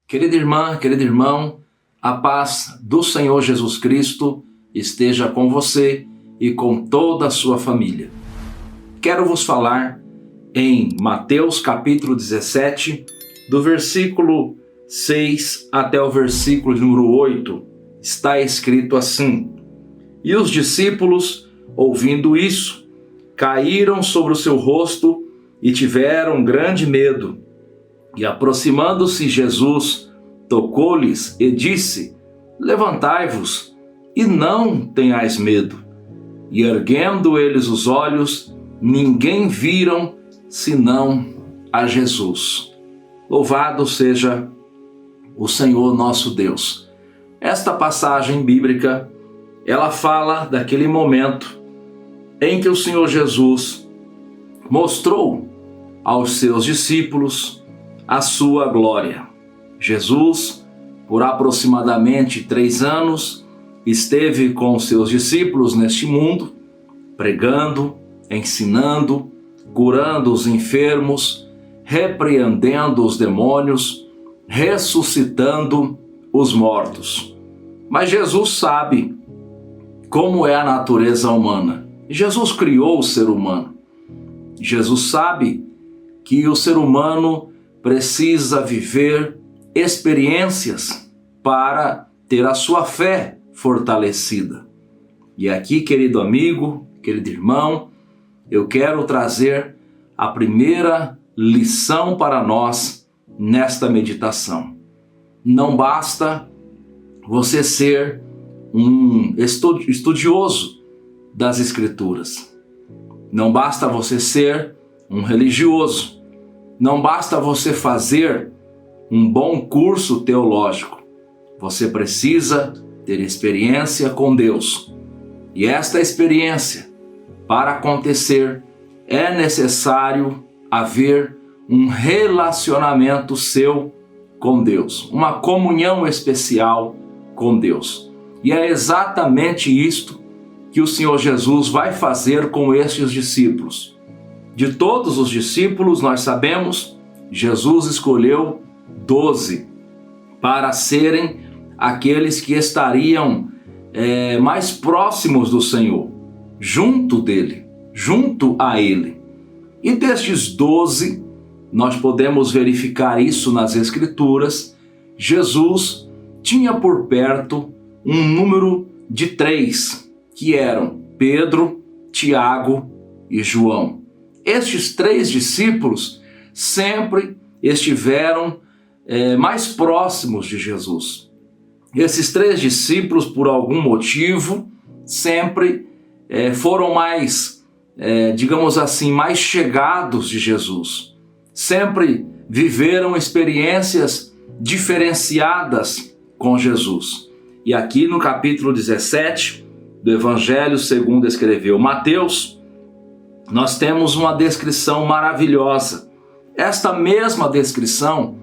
Querida irmã, querido irmão, a paz do Senhor Jesus Cristo esteja com você e com toda a sua família. Quero vos falar em Mateus capítulo 17, do versículo 6 até o versículo número 8. Está escrito assim: E os discípulos, ouvindo isso, caíram sobre o seu rosto e tiveram grande medo. E aproximando-se Jesus, tocou-lhes e disse: Levantai-vos e não tenhais medo. E erguendo eles os olhos, ninguém viram senão a Jesus. Louvado seja o Senhor nosso Deus. Esta passagem bíblica, ela fala daquele momento em que o Senhor Jesus mostrou aos seus discípulos a sua glória. Jesus, por aproximadamente 3 anos, esteve com os seus discípulos neste mundo, pregando, ensinando, curando os enfermos, repreendendo os demônios, ressuscitando os mortos. Mas Jesus sabe como é a natureza humana. Jesus criou o ser humano. Jesus sabe que o ser humano precisa viver experiências para ter a sua fé fortalecida. E aqui, querido amigo, querido irmão, eu quero trazer a primeira lição para nós nesta meditação. Não basta você ser um estudioso das Escrituras. Não basta você ser um religioso. Não basta você fazer um bom curso teológico. Você precisa ter experiência com Deus. E esta experiência, para acontecer, é necessário haver um relacionamento seu com Deus, uma comunhão especial com Deus. E é exatamente isto que o Senhor Jesus vai fazer com estes discípulos. De todos os discípulos, nós sabemos, Jesus escolheu 12 para serem aqueles que estariam mais próximos do Senhor, junto dele, junto a ele. E destes 12, nós podemos verificar isso nas Escrituras, Jesus tinha por perto um número de 3, que eram Pedro, Tiago e João. Estes 3 discípulos sempre estiveram mais próximos de Jesus. Esses 3 discípulos, por algum motivo, sempre foram mais, digamos assim, mais chegados de Jesus. Sempre viveram experiências diferenciadas com Jesus. E aqui no capítulo 17 do Evangelho segundo escreveu Mateus, nós temos uma descrição maravilhosa. Esta mesma descrição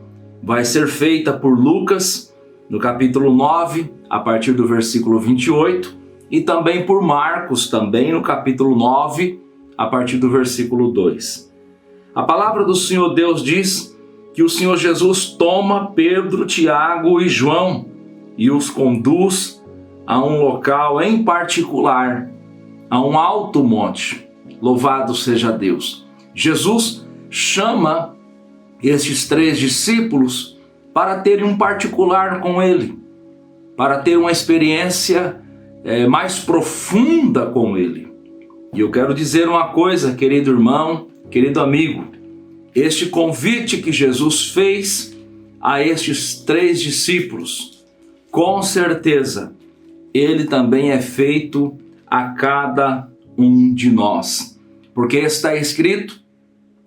vai ser feita por Lucas no capítulo 9, a partir do versículo 28, e também por Marcos, também no capítulo 9, a partir do versículo 2. A palavra do Senhor Deus diz que o Senhor Jesus toma Pedro, Tiago e João e os conduz a um local em particular, a um alto monte. Louvado seja Deus. Jesus chama estes 3 discípulos para terem um particular com ele, para ter uma experiência mais profunda com ele. E eu quero dizer uma coisa, querido irmão, querido amigo, este convite que Jesus fez a estes 3 discípulos, com certeza, ele também é feito a cada um de nós. Porque está escrito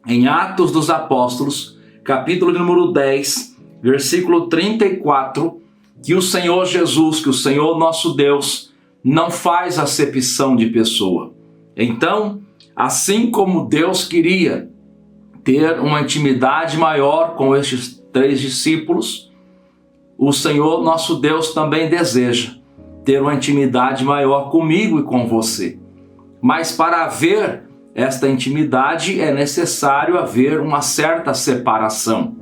em Atos dos Apóstolos, capítulo número 10, versículo 34, que o Senhor Jesus, que o Senhor nosso Deus, não faz acepção de pessoa. Então, assim como Deus queria ter uma intimidade maior com estes 3 discípulos, o Senhor nosso Deus também deseja ter uma intimidade maior comigo e com você. Mas para haver esta intimidade é necessário haver uma certa separação.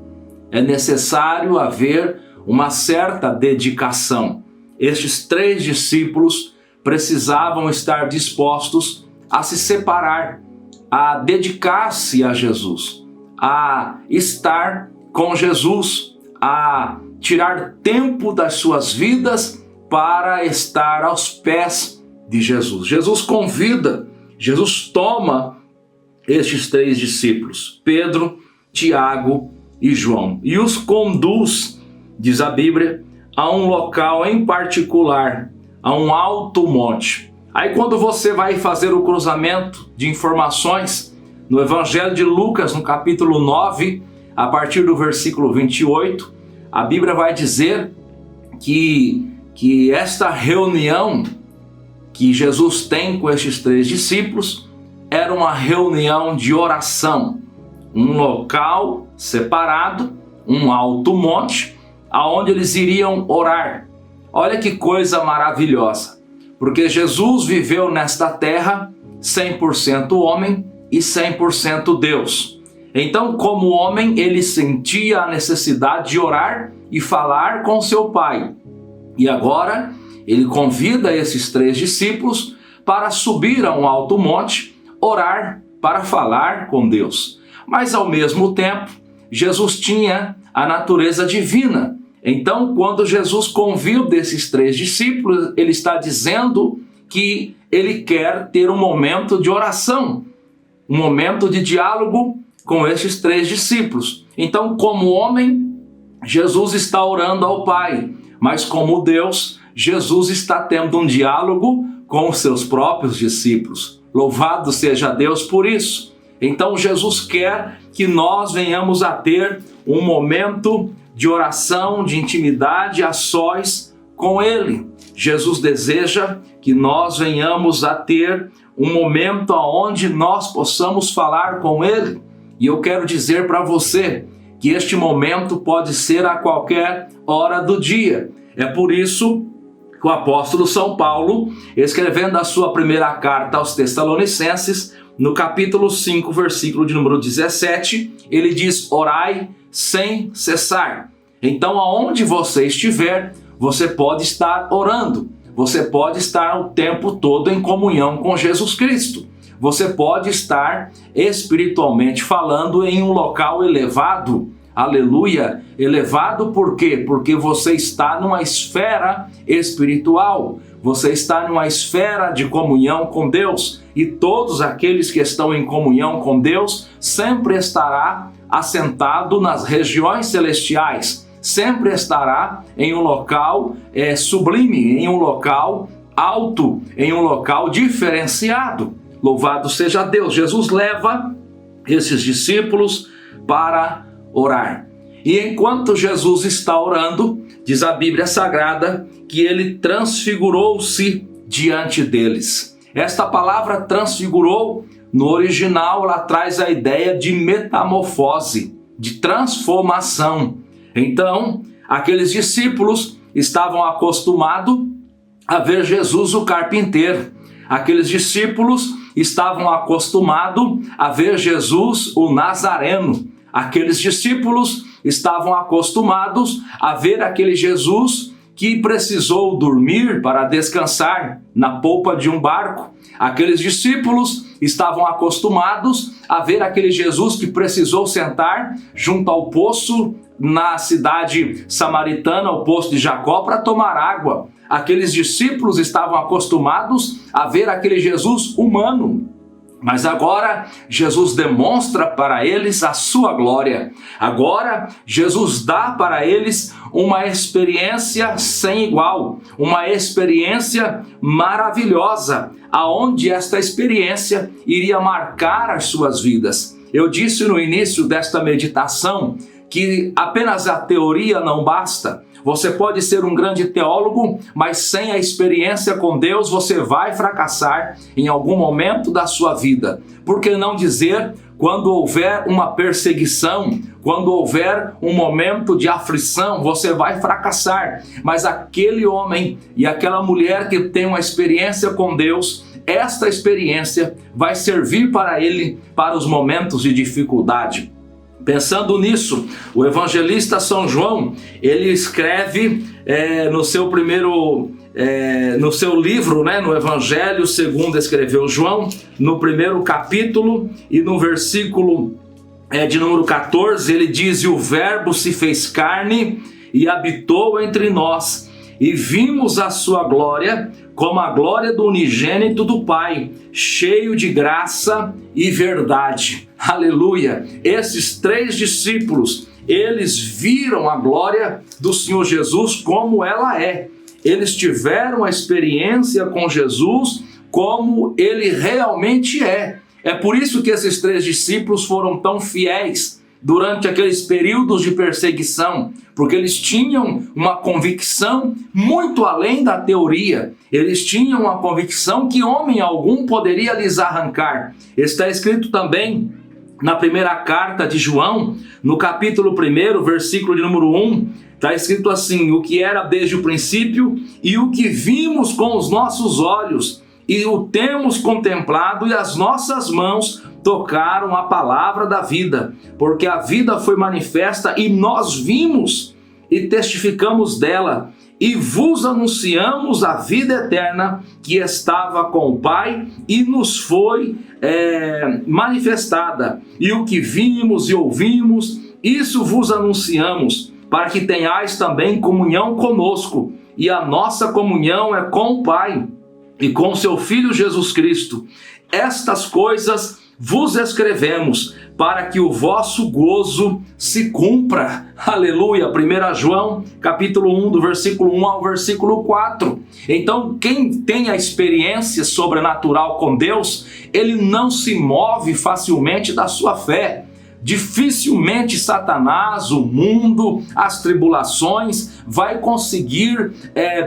é necessário haver uma certa dedicação. Estes 3 discípulos precisavam estar dispostos a se separar, a dedicar-se a Jesus, a estar com Jesus, a tirar tempo das suas vidas para estar aos pés de Jesus. Jesus convida, Jesus toma estes 3 discípulos, Pedro, Tiago e João, e os conduz, diz a Bíblia, a um local em particular, a um alto monte. Aí quando você vai fazer o cruzamento de informações no Evangelho de Lucas, no capítulo 9, a partir do versículo 28, a Bíblia vai dizer que esta reunião que Jesus tem com estes 3 discípulos era uma reunião de oração, um local separado, um alto monte, aonde eles iriam orar. Olha que coisa maravilhosa, porque Jesus viveu nesta terra 100% homem e 100% Deus. Então, como homem, ele sentia a necessidade de orar e falar com seu Pai. E agora, ele convida esses 3 discípulos para subir a um alto monte, orar, para falar com Deus. Mas, ao mesmo tempo, Jesus tinha a natureza divina. Então, quando Jesus convida esses 3 discípulos, ele está dizendo que ele quer ter um momento de oração, um momento de diálogo com esses 3 discípulos. Então, como homem, Jesus está orando ao Pai, mas como Deus, Jesus está tendo um diálogo com os seus próprios discípulos. Louvado seja Deus por isso. Então, Jesus quer que nós venhamos a ter um momento de oração, de intimidade a sós com Ele. Jesus deseja que nós venhamos a ter um momento onde nós possamos falar com Ele. E eu quero dizer para você que este momento pode ser a qualquer hora do dia. É por isso que o apóstolo São Paulo, escrevendo a sua primeira carta aos Tessalonicenses, no capítulo 5, versículo de número 17, ele diz: orai sem cessar. Então, aonde você estiver, você pode estar orando. Você pode estar o tempo todo em comunhão com Jesus Cristo. Você pode estar espiritualmente falando em um local elevado. Aleluia! Elevado por quê? Porque você está numa esfera espiritual. Você está numa esfera de comunhão com Deus. E todos aqueles que estão em comunhão com Deus sempre estará assentado nas regiões celestiais. Sempre estará em um local sublime, em um local alto, em um local diferenciado. Louvado seja Deus. Jesus leva esses discípulos para orar. E enquanto Jesus está orando, diz a Bíblia Sagrada que ele transfigurou-se diante deles. Esta palavra transfigurou, no original, ela traz a ideia de metamorfose, de transformação. Então, aqueles discípulos estavam acostumados a ver Jesus o carpinteiro. Aqueles discípulos estavam acostumados a ver Jesus o Nazareno. Aqueles discípulos estavam acostumados a ver aquele Jesus que precisou dormir para descansar na polpa de um barco. Aqueles discípulos estavam acostumados a ver aquele Jesus que precisou sentar junto ao poço na cidade samaritana, o poço de Jacó, para tomar água. Aqueles discípulos estavam acostumados a ver aquele Jesus humano. Mas agora Jesus demonstra para eles a sua glória. Agora Jesus dá para eles uma experiência sem igual, uma experiência maravilhosa, aonde esta experiência iria marcar as suas vidas. Eu disse no início desta meditação que apenas a teoria não basta. Você pode ser um grande teólogo, mas sem a experiência com Deus você vai fracassar em algum momento da sua vida. Por que não dizer, quando houver uma perseguição, quando houver um momento de aflição, você vai fracassar. Mas aquele homem e aquela mulher que tem uma experiência com Deus, esta experiência vai servir para ele para os momentos de dificuldade. Pensando nisso, o evangelista São João, ele escreve no seu livro, no Evangelho segundo escreveu João, no primeiro capítulo e no versículo de número 14, ele diz: "E o Verbo se fez carne e habitou entre nós, e vimos a sua glória, como a glória do unigênito do Pai, cheio de graça e verdade." Aleluia! Esses 3 discípulos, eles viram a glória do Senhor Jesus como ela é. Eles tiveram a experiência com Jesus como ele realmente é. É por isso que esses 3 discípulos foram tão fiéis durante aqueles períodos de perseguição, porque eles tinham uma convicção muito além da teoria. Eles tinham uma convicção que homem algum poderia lhes arrancar. Está escrito também na primeira carta de João, no capítulo 1, versículo de número 1, está escrito assim: "O que era desde o princípio e o que vimos com os nossos olhos e o temos contemplado, e as nossas mãos tocaram a palavra da vida, porque a vida foi manifesta e nós vimos e testificamos dela, e vos anunciamos a vida eterna que estava com o Pai e nos foi manifestada. E o que vimos e ouvimos, isso vos anunciamos, para que tenhais também comunhão conosco. E a nossa comunhão é com o Pai e com seu Filho Jesus Cristo. Estas coisas vos escrevemos, para que o vosso gozo se cumpra." Aleluia! 1 João, capítulo 1, do versículo 1 ao versículo 4. Então, quem tem a experiência sobrenatural com Deus, ele não se move facilmente da sua fé. Dificilmente Satanás, o mundo, as tribulações vai conseguir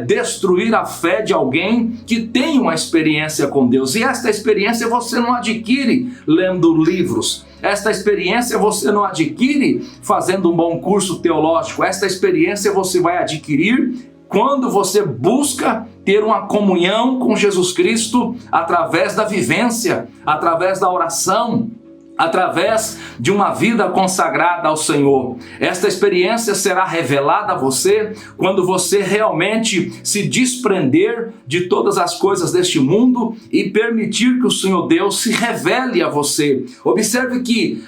destruir a fé de alguém que tem uma experiência com Deus. E esta experiência você não adquire lendo livros. Esta experiência você não adquire fazendo um bom curso teológico. Esta experiência você vai adquirir quando você busca ter uma comunhão com Jesus Cristo através da vivência, através da oração, através de uma vida consagrada ao Senhor. Esta experiência será revelada a você quando você realmente se desprender de todas as coisas deste mundo e permitir que o Senhor Deus se revele a você. Observe que,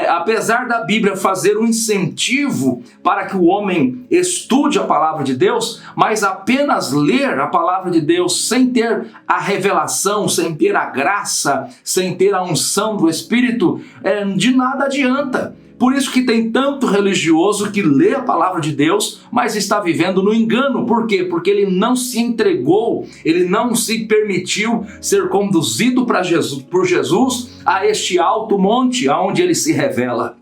apesar da Bíblia fazer um incentivo para que o homem estude a palavra de Deus, mas apenas ler a palavra de Deus sem ter a revelação, sem ter a graça, sem ter a unção do Espírito, de nada adianta. Por isso que tem tanto religioso que lê a palavra de Deus, mas está vivendo no engano. Por quê? Porque ele não se entregou, ele não se permitiu ser conduzido por Jesus a este alto monte aonde ele se revela.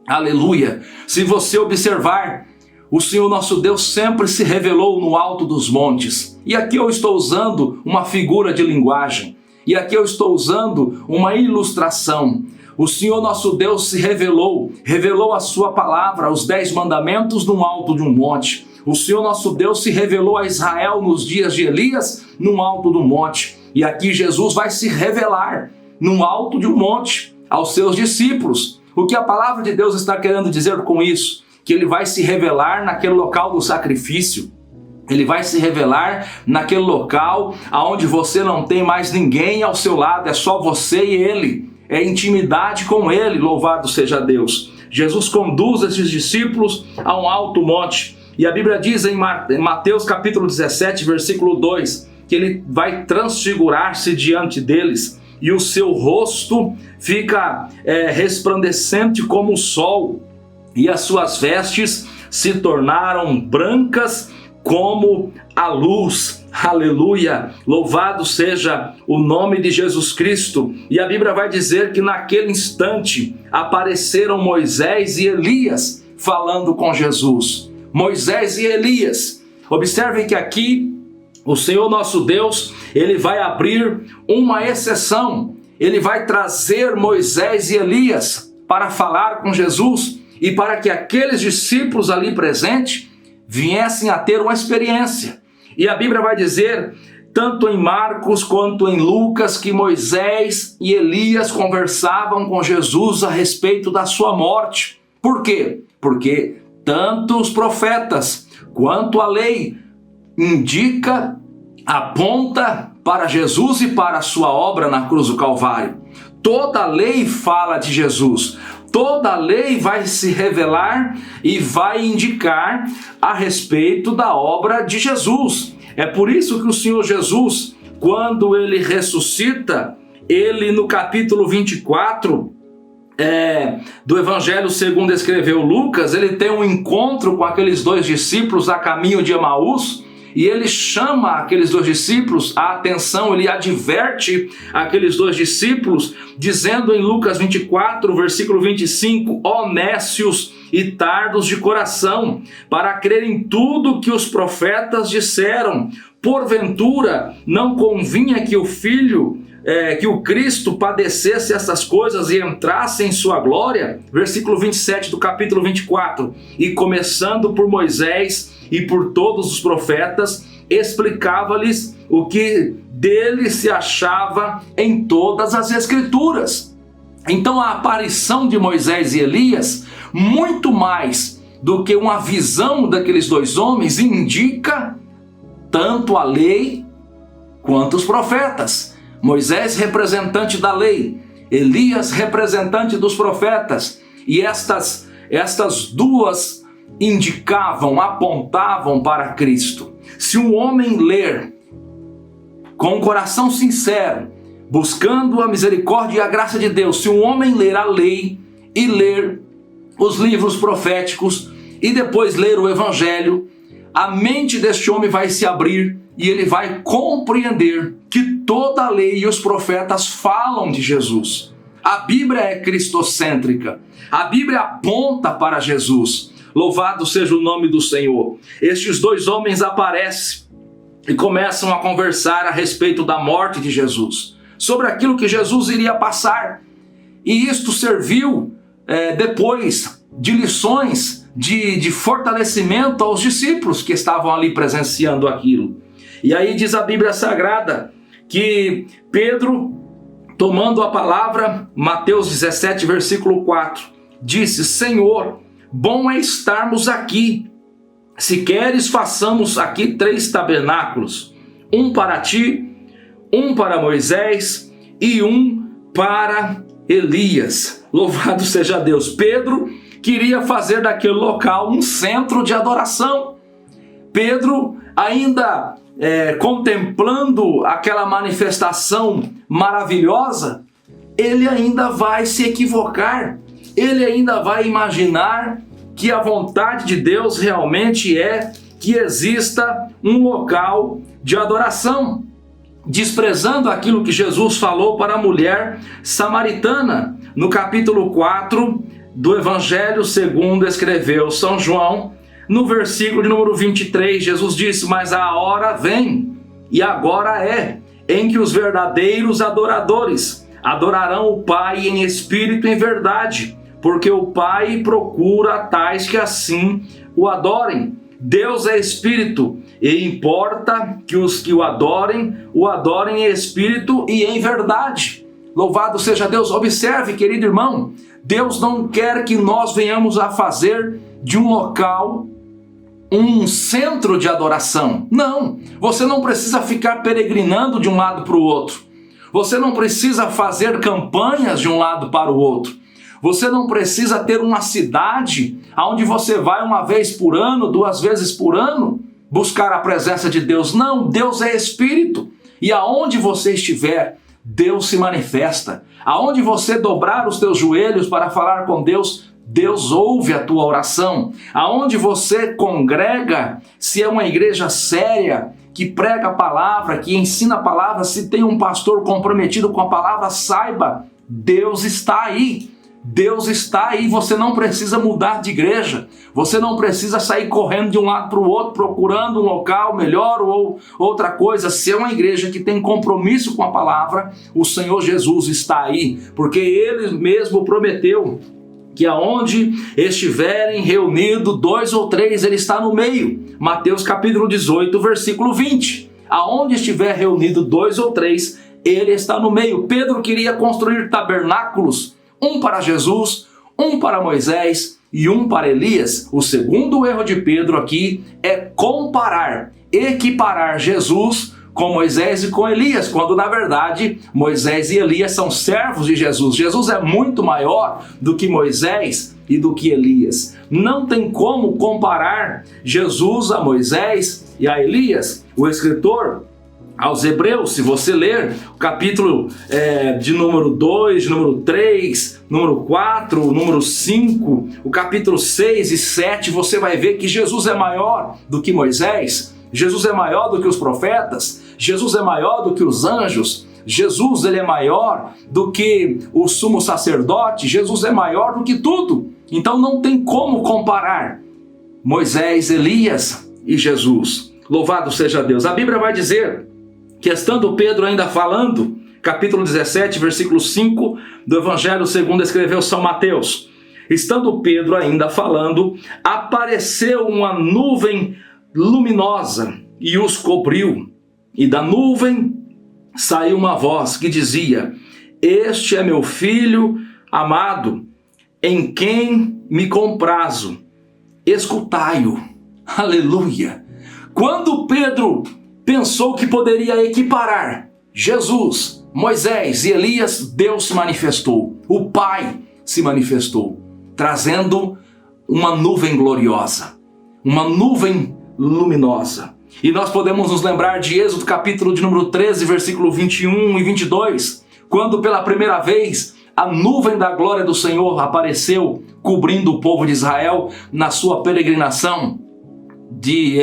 Aleluia! Se você observar, o Senhor nosso Deus sempre se revelou no alto dos montes. E aqui eu estou usando uma figura de linguagem. E aqui eu estou usando uma ilustração. O Senhor nosso Deus se revelou a sua palavra, os 10 mandamentos no alto de um monte. O Senhor nosso Deus se revelou a Israel nos dias de Elias no alto do monte. E aqui Jesus vai se revelar no alto de um monte aos seus discípulos. O que a palavra de Deus está querendo dizer com isso? Que ele vai se revelar naquele local do sacrifício. Ele vai se revelar naquele local onde você não tem mais ninguém ao seu lado, é só você e ele. É intimidade com ele, louvado seja Deus. Jesus conduz esses discípulos a um alto monte. E a Bíblia diz em Mateus capítulo 17, versículo 2, que ele vai transfigurar-se diante deles e o seu rosto fica resplandecente como o sol e as suas vestes se tornaram brancas como a luz. Aleluia! Louvado seja o nome de Jesus Cristo. E a Bíblia vai dizer que naquele instante apareceram Moisés e Elias falando com Jesus. Moisés e Elias. Observem que aqui o Senhor nosso Deus, ele vai abrir uma exceção. Ele vai trazer Moisés e Elias para falar com Jesus e para que aqueles discípulos ali presentes viessem a ter uma experiência. E a Bíblia vai dizer tanto em Marcos quanto em Lucas, que Moisés e Elias conversavam com Jesus a respeito da sua morte. Por quê? Porque tanto os profetas quanto a lei aponta para Jesus e para a sua obra na cruz do Calvário. Toda a lei fala de Jesus. Toda a lei vai se revelar e vai indicar a respeito da obra de Jesus. É por isso que o Senhor Jesus, quando ele ressuscita, ele no capítulo 24 do Evangelho segundo escreveu Lucas, ele tem um encontro com aqueles dois discípulos a caminho de Emaús, e ele chama aqueles dois discípulos a atenção, ele adverte aqueles dois discípulos, dizendo em Lucas 24, versículo 25, ó nécios e tardos de coração, para crer em tudo que os profetas disseram, porventura não convinha que o Filho, que o Cristo padecesse essas coisas e entrasse em sua glória? Versículo 27 do capítulo 24, e começando por Moisés e por todos os profetas, explicava-lhes o que dele se achava em todas as Escrituras. Então a aparição de Moisés e Elias, muito mais do que uma visão daqueles dois homens, indica tanto a lei quanto os profetas. Moisés, representante da lei, Elias, representante dos profetas, e estas duas apontavam para Cristo. Se um homem ler com um coração sincero, buscando a misericórdia e a graça de Deus, se um homem ler a lei e ler os livros proféticos e depois ler o Evangelho, a mente deste homem vai se abrir e ele vai compreender que toda a lei e os profetas falam de Jesus. A Bíblia é cristocêntrica. A Bíblia aponta para Jesus. Louvado seja o nome do Senhor. Estes dois homens aparecem e começam a conversar a respeito da morte de Jesus, sobre aquilo que Jesus iria passar. E isto serviu depois de lições de fortalecimento aos discípulos que estavam ali presenciando aquilo. E aí diz a Bíblia Sagrada que Pedro, tomando a palavra, Mateus 17, versículo 4, disse: Senhor, bom é estarmos aqui. Se queres, façamos aqui 3 tabernáculos, um para ti, um para Moisés e um para Elias. Louvado seja Deus. Pedro queria fazer daquele local um centro de adoração. Pedro, ainda contemplando aquela manifestação maravilhosa, ele ainda vai se equivocar. Ele ainda vai imaginar que a vontade de Deus realmente é que exista um local de adoração, desprezando aquilo que Jesus falou para a mulher samaritana. No capítulo 4 do Evangelho segundo escreveu São João, no versículo de número 23, Jesus disse: mas a hora vem, e agora é, em que os verdadeiros adoradores adorarão o Pai em espírito e em verdade, porque o Pai procura tais que assim o adorem. Deus é espírito, e importa que os que o adorem em espírito e em verdade. Louvado seja Deus. Observe, querido irmão, Deus não quer que nós venhamos a fazer de um local um centro de adoração. Não, você não precisa ficar peregrinando de um lado para o outro. Você não precisa fazer campanhas de um lado para o outro. Você não precisa ter uma cidade onde você vai uma vez por ano, 2 vezes por ano, buscar a presença de Deus. Não, Deus é espírito. E aonde você estiver, Deus se manifesta. Aonde você dobrar os teus joelhos para falar com Deus, Deus ouve a tua oração. Aonde você congrega, se é uma igreja séria, que prega a palavra, que ensina a palavra, se tem um pastor comprometido com a palavra, saiba, Deus está aí. Deus está aí, você não precisa mudar de igreja, você não precisa sair correndo de um lado para o outro, procurando um local melhor ou outra coisa. Se é uma igreja que tem compromisso com a palavra, o Senhor Jesus está aí, porque Ele mesmo prometeu que aonde estiverem reunidos 2 ou 3, Ele está no meio. Mateus capítulo 18, versículo 20. aonde estiver reunido 2 ou 3, ele está no meio. Pedro queria construir tabernáculos, um para Jesus, um para Moisés e um para Elias. O segundo erro de Pedro aqui é comparar, equiparar Jesus com Moisés e com Elias, quando na verdade Moisés e Elias são servos de Jesus. Jesus é muito maior do que Moisés e do que Elias. Não tem como comparar Jesus a Moisés e a Elias. O escritor aos Hebreus, se você ler o capítulo de número 2, de número 3, número 4, número 5, o capítulo 6 e 7, você vai ver que Jesus é maior do que Moisés, Jesus é maior do que os profetas, Jesus é maior do que os anjos, Jesus ele é maior do que o sumo sacerdote, Jesus é maior do que tudo. Então não tem como comparar Moisés, Elias e Jesus. Louvado seja Deus. A Bíblia vai dizer que estando Pedro ainda falando, capítulo 17, versículo 5 do Evangelho segundo escreveu São Mateus, estando Pedro ainda falando, apareceu uma nuvem luminosa e os cobriu, e da nuvem saiu uma voz que dizia, este é meu filho amado, em quem me comprazo, escutai-o. Aleluia! Quando Pedro pensou que poderia equiparar Jesus, Moisés e Elias, Deus se manifestou, o Pai se manifestou, trazendo uma nuvem gloriosa, uma nuvem luminosa. E nós podemos nos lembrar de Êxodo capítulo de número 13, versículo 21 e 22, quando pela primeira vez a nuvem da glória do Senhor apareceu cobrindo o povo de Israel na sua peregrinação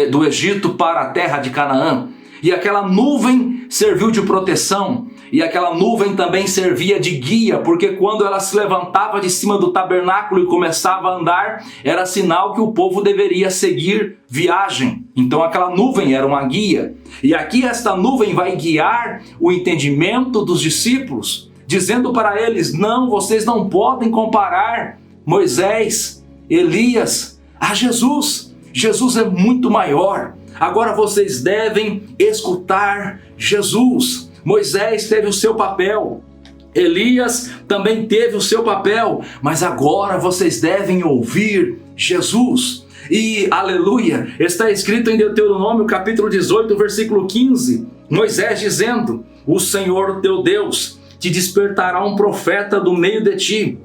do Egito para a terra de Canaã. E aquela nuvem serviu de proteção, e aquela nuvem também servia de guia, porque quando ela se levantava de cima do tabernáculo e começava a andar, era sinal que o povo deveria seguir viagem. Então aquela nuvem era uma guia. E aqui esta nuvem vai guiar o entendimento dos discípulos, dizendo para eles, não, vocês não podem comparar Moisés, Elias a Jesus. Jesus é muito maior. Agora vocês devem escutar Jesus. Moisés teve o seu papel, Elias também teve o seu papel, mas agora vocês devem ouvir Jesus. E, aleluia, está escrito em Deuteronômio capítulo 18, versículo 15, Moisés dizendo, o Senhor teu Deus te despertará um profeta do meio de ti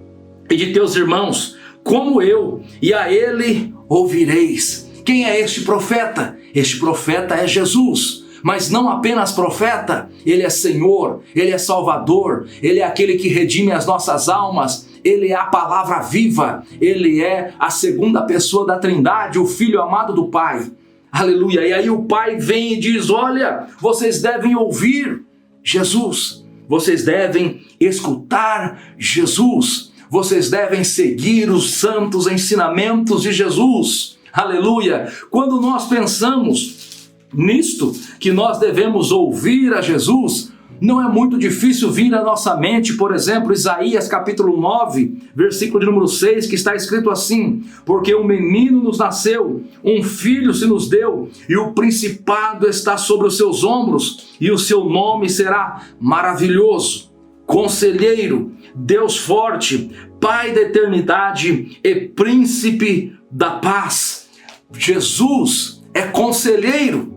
e de teus irmãos, como eu, e a ele ouvireis. Quem é este profeta? Este profeta é Jesus. Mas não apenas profeta, ele é Senhor, ele é Salvador, ele é aquele que redime as nossas almas, ele é a palavra viva, ele é a segunda pessoa da Trindade, o Filho amado do Pai. Aleluia! E aí o Pai vem e diz, olha, vocês devem ouvir Jesus, vocês devem escutar Jesus, vocês devem seguir os santos ensinamentos de Jesus. Aleluia! Quando nós pensamos nisto, que nós devemos ouvir a Jesus, não é muito difícil vir à nossa mente, por exemplo, Isaías capítulo 9, versículo de número 6, que está escrito assim, porque um menino nos nasceu, um filho se nos deu, e o principado está sobre os seus ombros, e o seu nome será maravilhoso, conselheiro, Deus forte, Pai da eternidade e príncipe da paz. Jesus é conselheiro.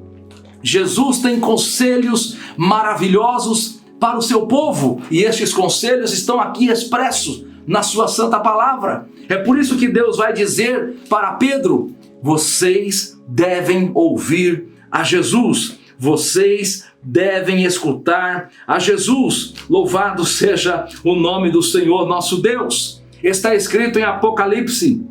Jesus tem conselhos maravilhosos para o seu povo, e estes conselhos estão aqui expressos na sua santa palavra. É por isso que Deus vai dizer para Pedro, vocês devem ouvir a Jesus, vocês devem escutar a Jesus. Louvado seja o nome do Senhor nosso Deus. Está escrito em Apocalipse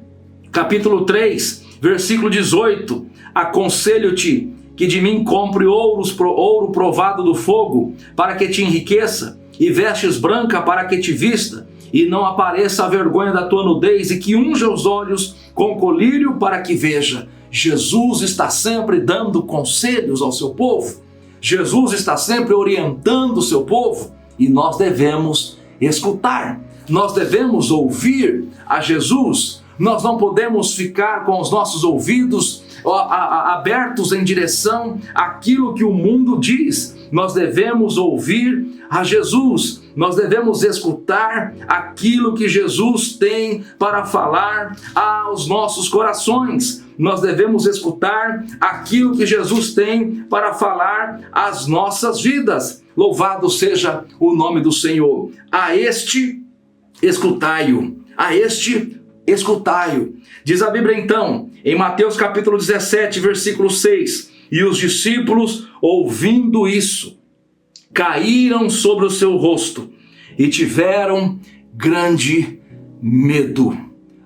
capítulo 3, versículo 18, aconselho-te que de mim compre ouro provado do fogo, para que te enriqueça, e vestes branca para que te vista, e não apareça a vergonha da tua nudez, e que unja os olhos com colírio para que veja. Jesus está sempre dando conselhos ao seu povo, Jesus está sempre orientando o seu povo, e nós devemos escutar, nós devemos ouvir a Jesus. Nós não podemos ficar com os nossos ouvidos abertos em direção àquilo que o mundo diz. Nós devemos ouvir a Jesus, nós devemos escutar aquilo que Jesus tem para falar aos nossos corações. Nós devemos escutar aquilo que Jesus tem para falar às nossas vidas. Louvado seja o nome do Senhor. A este escutai-o, a este escutai-o. Diz a Bíblia então, em Mateus capítulo 17, versículo 6, e os discípulos, ouvindo isso, caíram sobre o seu rosto e tiveram grande medo.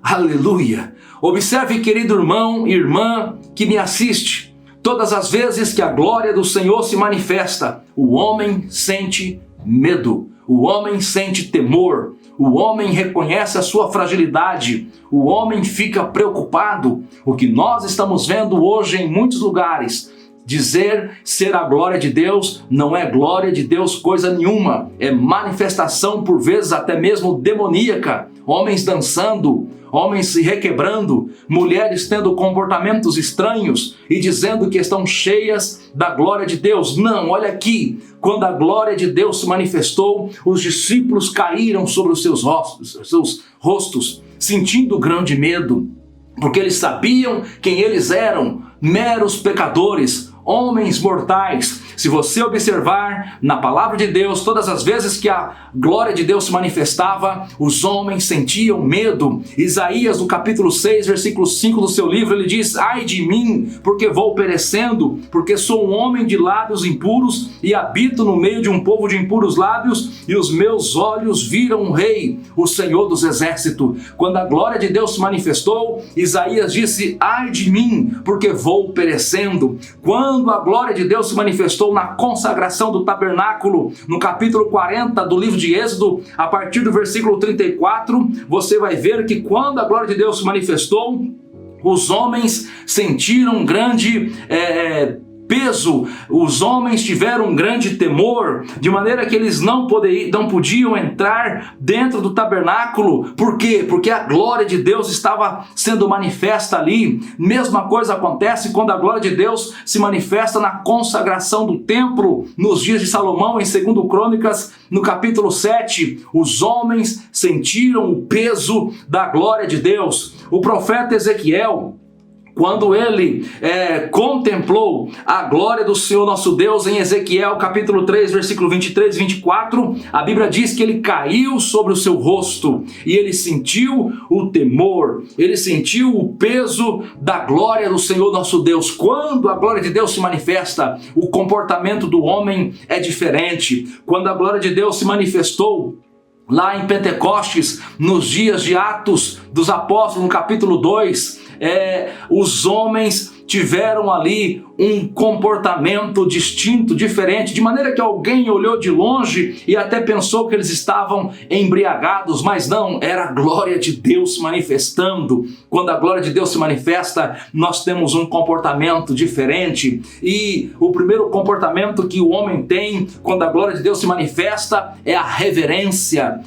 Aleluia! Observe, querido irmão e irmã que me assiste, todas as vezes que a glória do Senhor se manifesta, o homem sente medo, o homem sente temor, o homem reconhece a sua fragilidade, o homem fica preocupado. O que nós estamos vendo hoje em muitos lugares, dizer ser a glória de Deus, não é glória de Deus coisa nenhuma, é manifestação por vezes até mesmo demoníaca, homens dançando, homens se requebrando, mulheres tendo comportamentos estranhos e dizendo que estão cheias da glória de Deus. Não, olha aqui, quando a glória de Deus se manifestou, os discípulos caíram sobre os seus rostos, sentindo grande medo, porque eles sabiam quem eles eram, meros pecadores, homens mortais. Se você observar na palavra de Deus, todas as vezes que a glória de Deus se manifestava, os homens sentiam medo. Isaías, no capítulo 6, versículo 5 do seu livro, ele diz: ai de mim, porque vou perecendo, porque sou um homem de lábios impuros e habito no meio de um povo de impuros lábios, e os meus olhos viram o Rei, o Senhor dos Exércitos. Quando a glória de Deus se manifestou, Isaías disse: ai de mim, porque vou perecendo. Quando a glória de Deus se manifestou na consagração do tabernáculo, no capítulo 40 do livro de Êxodo, a partir do versículo 34, você vai ver que quando a glória de Deus se manifestou, os homens sentiram um grande peso, os homens tiveram um grande temor, de maneira que eles não podiam entrar dentro do tabernáculo. Por quê? Porque a glória de Deus estava sendo manifesta ali. Mesma coisa acontece quando a glória de Deus se manifesta na consagração do templo, nos dias de Salomão, em 2 Crônicas, no capítulo 7, os homens sentiram o peso da glória de Deus. O profeta Ezequiel, quando ele contemplou a glória do Senhor nosso Deus, em Ezequiel capítulo 3, versículo 23 e 24, a Bíblia diz que ele caiu sobre o seu rosto e ele sentiu o temor, ele sentiu o peso da glória do Senhor nosso Deus. Quando a glória de Deus se manifesta, o comportamento do homem é diferente. Quando a glória de Deus se manifestou lá em Pentecostes, nos dias de Atos dos Apóstolos, no capítulo 2, os homens tiveram ali um comportamento distinto, diferente, de maneira que alguém olhou de longe e até pensou que eles estavam embriagados, mas não, era a glória de Deus se manifestando. Quando a glória de Deus se manifesta, nós temos um comportamento diferente, e o primeiro comportamento que o homem tem quando a glória de Deus se manifesta é a reverência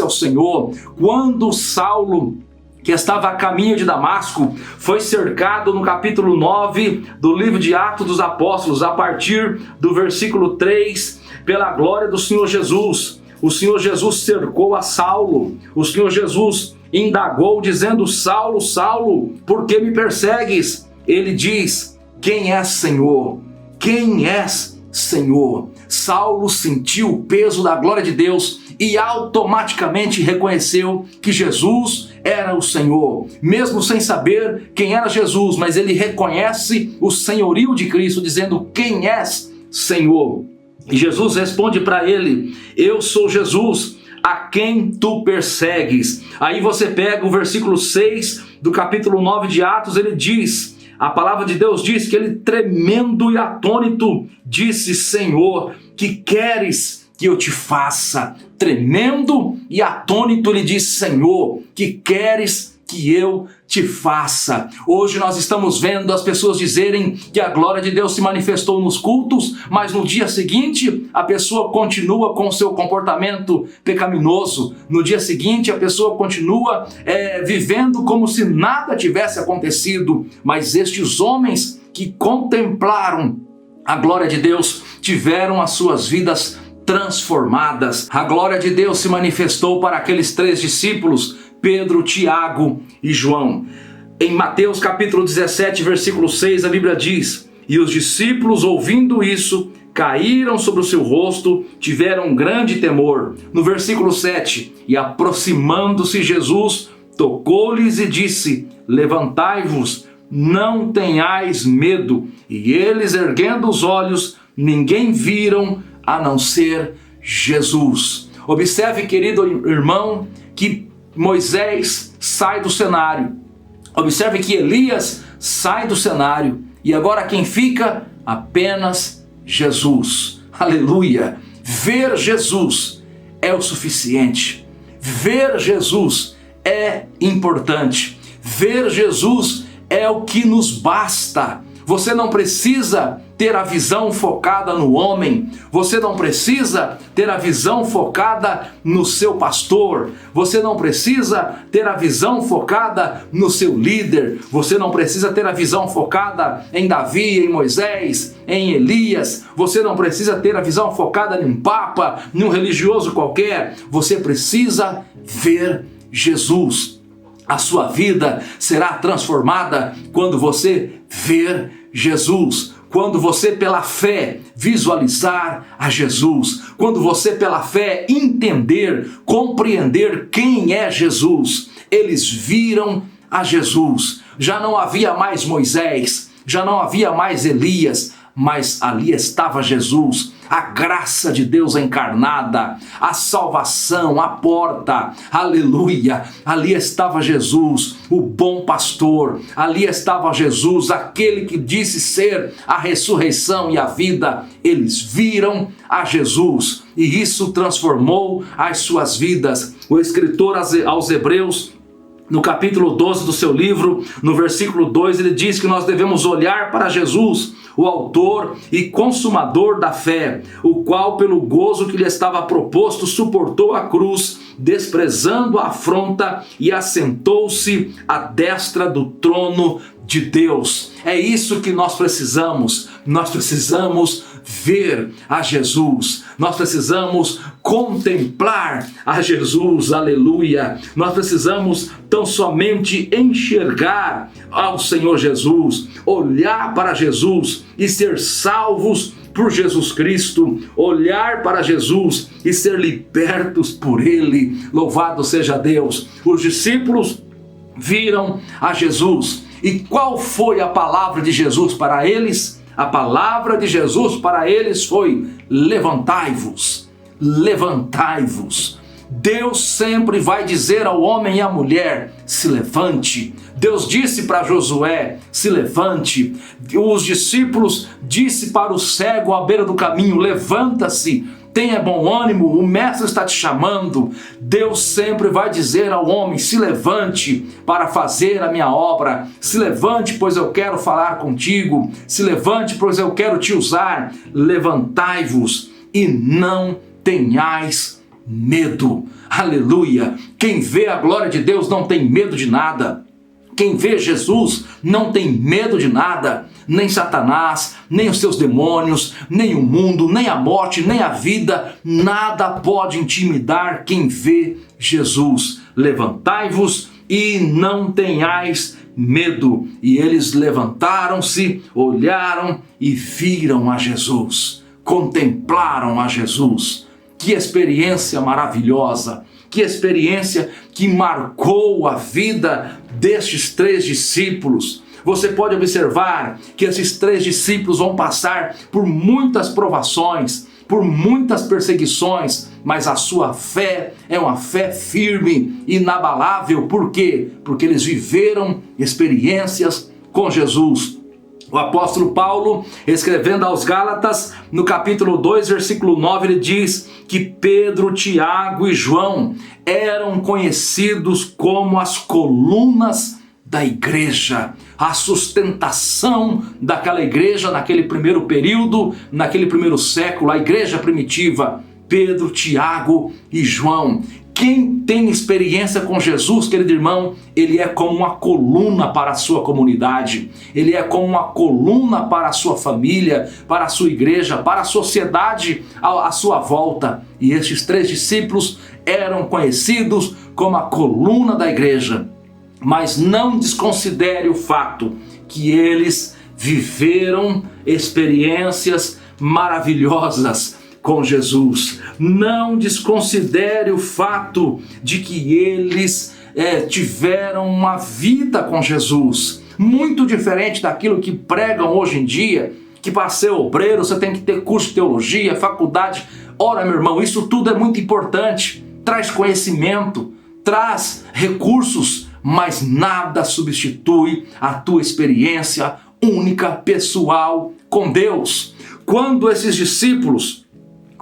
ao Senhor. Quando Saulo, que estava a caminho de Damasco, foi cercado no capítulo 9 do livro de Atos dos Apóstolos, a partir do versículo 3, pela glória do Senhor Jesus. O Senhor Jesus cercou a Saulo, o Senhor Jesus indagou, dizendo: Saulo, Saulo, por que me persegues? Ele diz: quem és, Senhor? Quem és, Senhor? Saulo sentiu o peso da glória de Deus e automaticamente reconheceu que Jesus era o Senhor, mesmo sem saber quem era Jesus, mas ele reconhece o senhorio de Cristo, dizendo: quem és, Senhor? E Jesus responde para ele: eu sou Jesus, a quem tu persegues. Aí você pega o versículo 6 do capítulo 9 de Atos, ele diz, a palavra de Deus diz que ele, tremendo e atônito, disse: Senhor, que queres que eu te faça? Tremendo e atônito, ele diz: Senhor, que queres que eu te faça. Hoje nós estamos vendo as pessoas dizerem que a glória de Deus se manifestou nos cultos, mas no dia seguinte a pessoa continua com seu comportamento pecaminoso. No dia seguinte a pessoa continua vivendo como se nada tivesse acontecido. Mas estes homens que contemplaram a glória de Deus tiveram as suas vidas transformadas. A glória de Deus se manifestou para aqueles 3 discípulos, Pedro, Tiago e João. Em Mateus capítulo 17, versículo 6, a Bíblia diz: e os discípulos, ouvindo isso, caíram sobre o seu rosto, tiveram grande temor. No versículo 7, e aproximando-se Jesus, tocou-lhes e disse: levantai-vos, não tenhais medo. E eles, erguendo os olhos, ninguém viram a não ser Jesus. Observe, querido irmão, que Moisés sai do cenário. Observe que Elias sai do cenário. E agora quem fica? Apenas Jesus. Aleluia! Ver Jesus é o suficiente. Ver Jesus é importante. Ver Jesus é o que nos basta. Você não precisa ter a visão focada no homem. Você não precisa ter a visão focada no seu pastor. Você não precisa ter a visão focada no seu líder. Você não precisa ter a visão focada em Davi, em Moisés, em Elias. Você não precisa ter a visão focada em um papa, em um religioso qualquer. Você precisa ver Jesus. A sua vida será transformada quando você ver Jesus. Quando você pela fé visualizar a Jesus, quando você pela fé entender, compreender quem é Jesus. Eles viram a Jesus. Já não havia mais Moisés, já não havia mais Elias, mas ali estava Jesus, a graça de Deus encarnada, a salvação, a porta, aleluia. Ali estava Jesus, o bom pastor, ali estava Jesus, aquele que disse ser a ressurreição e a vida. Eles viram a Jesus e isso transformou as suas vidas. O escritor aos Hebreus, no capítulo 12 do seu livro, no versículo 2, ele diz que nós devemos olhar para Jesus, o autor e consumador da fé, o qual pelo gozo que lhe estava proposto suportou a cruz, desprezando a afronta, e assentou-se à destra do trono de Deus. É isso que nós precisamos. Nós precisamos ver a Jesus. Nós precisamos contemplar a Jesus, aleluia. Nós precisamos tão somente enxergar ao Senhor Jesus, olhar para Jesus e ser salvos por Jesus Cristo, olhar para Jesus e ser libertos por Ele. Louvado seja Deus. Os discípulos viram a Jesus. E qual foi a palavra de Jesus para eles? A palavra de Jesus para eles foi: levantai-vos, levantai-vos. Deus sempre vai dizer ao homem e à mulher: se levante. Deus disse para Josué: se levante. Os discípulos disse para o cego à beira do caminho: levanta-se, tenha bom ânimo, o mestre está te chamando. Deus sempre vai dizer ao homem: se levante para fazer a minha obra. Se levante, pois eu quero falar contigo. Se levante, pois eu quero te usar. Levantai-vos e não tenhais medo. Aleluia! Quem vê a glória de Deus não tem medo de nada. Quem vê Jesus não tem medo de nada. Nem Satanás, nem os seus demônios, nem o mundo, nem a morte, nem a vida. Nada pode intimidar quem vê Jesus. Levantai-vos e não tenhais medo. E eles levantaram-se, olharam e viram a Jesus. Contemplaram a Jesus. Que experiência maravilhosa! Que experiência que marcou a vida destes 3 discípulos. Você pode observar que esses 3 discípulos vão passar por muitas provações, por muitas perseguições, mas a sua fé é uma fé firme, inabalável. Por quê? Porque eles viveram experiências com Jesus. O apóstolo Paulo, escrevendo aos Gálatas, no capítulo 2, versículo 9, ele diz que Pedro, Tiago e João eram conhecidos como as colunas da igreja, a sustentação daquela igreja naquele primeiro período, naquele primeiro século, a igreja primitiva. Pedro, Tiago e João. Quem tem experiência com Jesus, querido irmão, ele é como uma coluna para a sua comunidade, ele é como uma coluna para a sua família, para a sua igreja, para a sociedade à sua volta. E estes 3 discípulos eram conhecidos como a coluna da igreja. Mas não desconsidere o fato que eles viveram experiências maravilhosas com Jesus. Não desconsidere o fato de que eles tiveram uma vida com Jesus, muito diferente daquilo que pregam hoje em dia, que para ser obreiro você tem que ter curso de teologia, faculdade. Ora, meu irmão, isso tudo é muito importante, traz conhecimento, traz recursos, mas nada substitui a tua experiência única, pessoal com Deus. Quando esses discípulos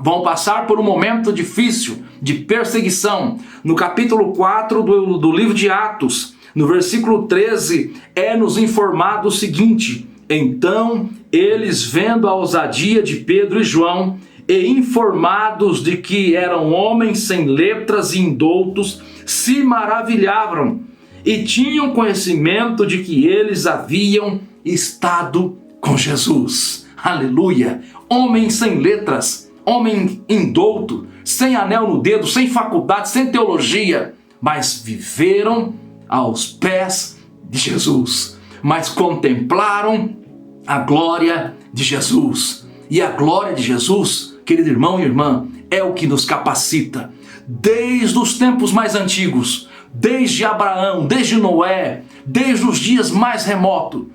vão passar por um momento difícil de perseguição, no capítulo 4 do livro de Atos, no versículo 13, é-nos informado o seguinte: então eles, vendo a ousadia de Pedro e João, e informados de que eram homens sem letras e indoutos, se maravilhavam e tinham conhecimento de que eles haviam estado com Jesus. Aleluia! Homens sem letras, homem indouto, sem anel no dedo, sem faculdade, sem teologia, mas viveram aos pés de Jesus, mas contemplaram a glória de Jesus. E a glória de Jesus, querido irmão e irmã, é o que nos capacita. Desde os tempos mais antigos, desde Abraão, desde Noé, desde os dias mais remotos,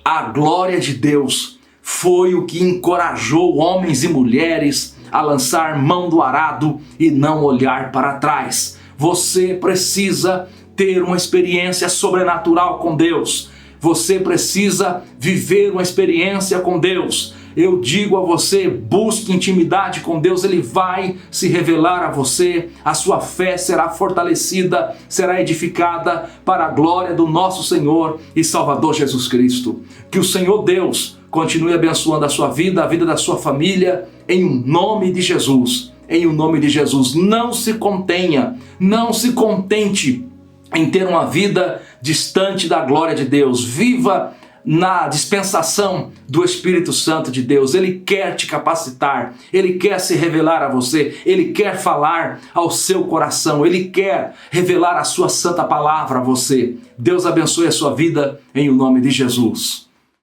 a glória de Deus foi o que encorajou homens e mulheres a lançar mão do arado e não olhar para trás. Você precisa ter uma experiência sobrenatural com Deus. Você precisa viver uma experiência com Deus. Eu digo a você, busque intimidade com Deus, Ele vai se revelar a você, a sua fé será fortalecida, será edificada para a glória do nosso Senhor e Salvador Jesus Cristo. Que o Senhor Deus continue abençoando a sua vida, a vida da sua família, em nome de Jesus. Em nome de Jesus, não se contenha, não se contente em ter uma vida distante da glória de Deus. Viva na dispensação do Espírito Santo de Deus. Ele quer te capacitar, Ele quer se revelar a você, Ele quer falar ao seu coração, Ele quer revelar a sua santa palavra a você. Deus abençoe a sua vida em nome de Jesus.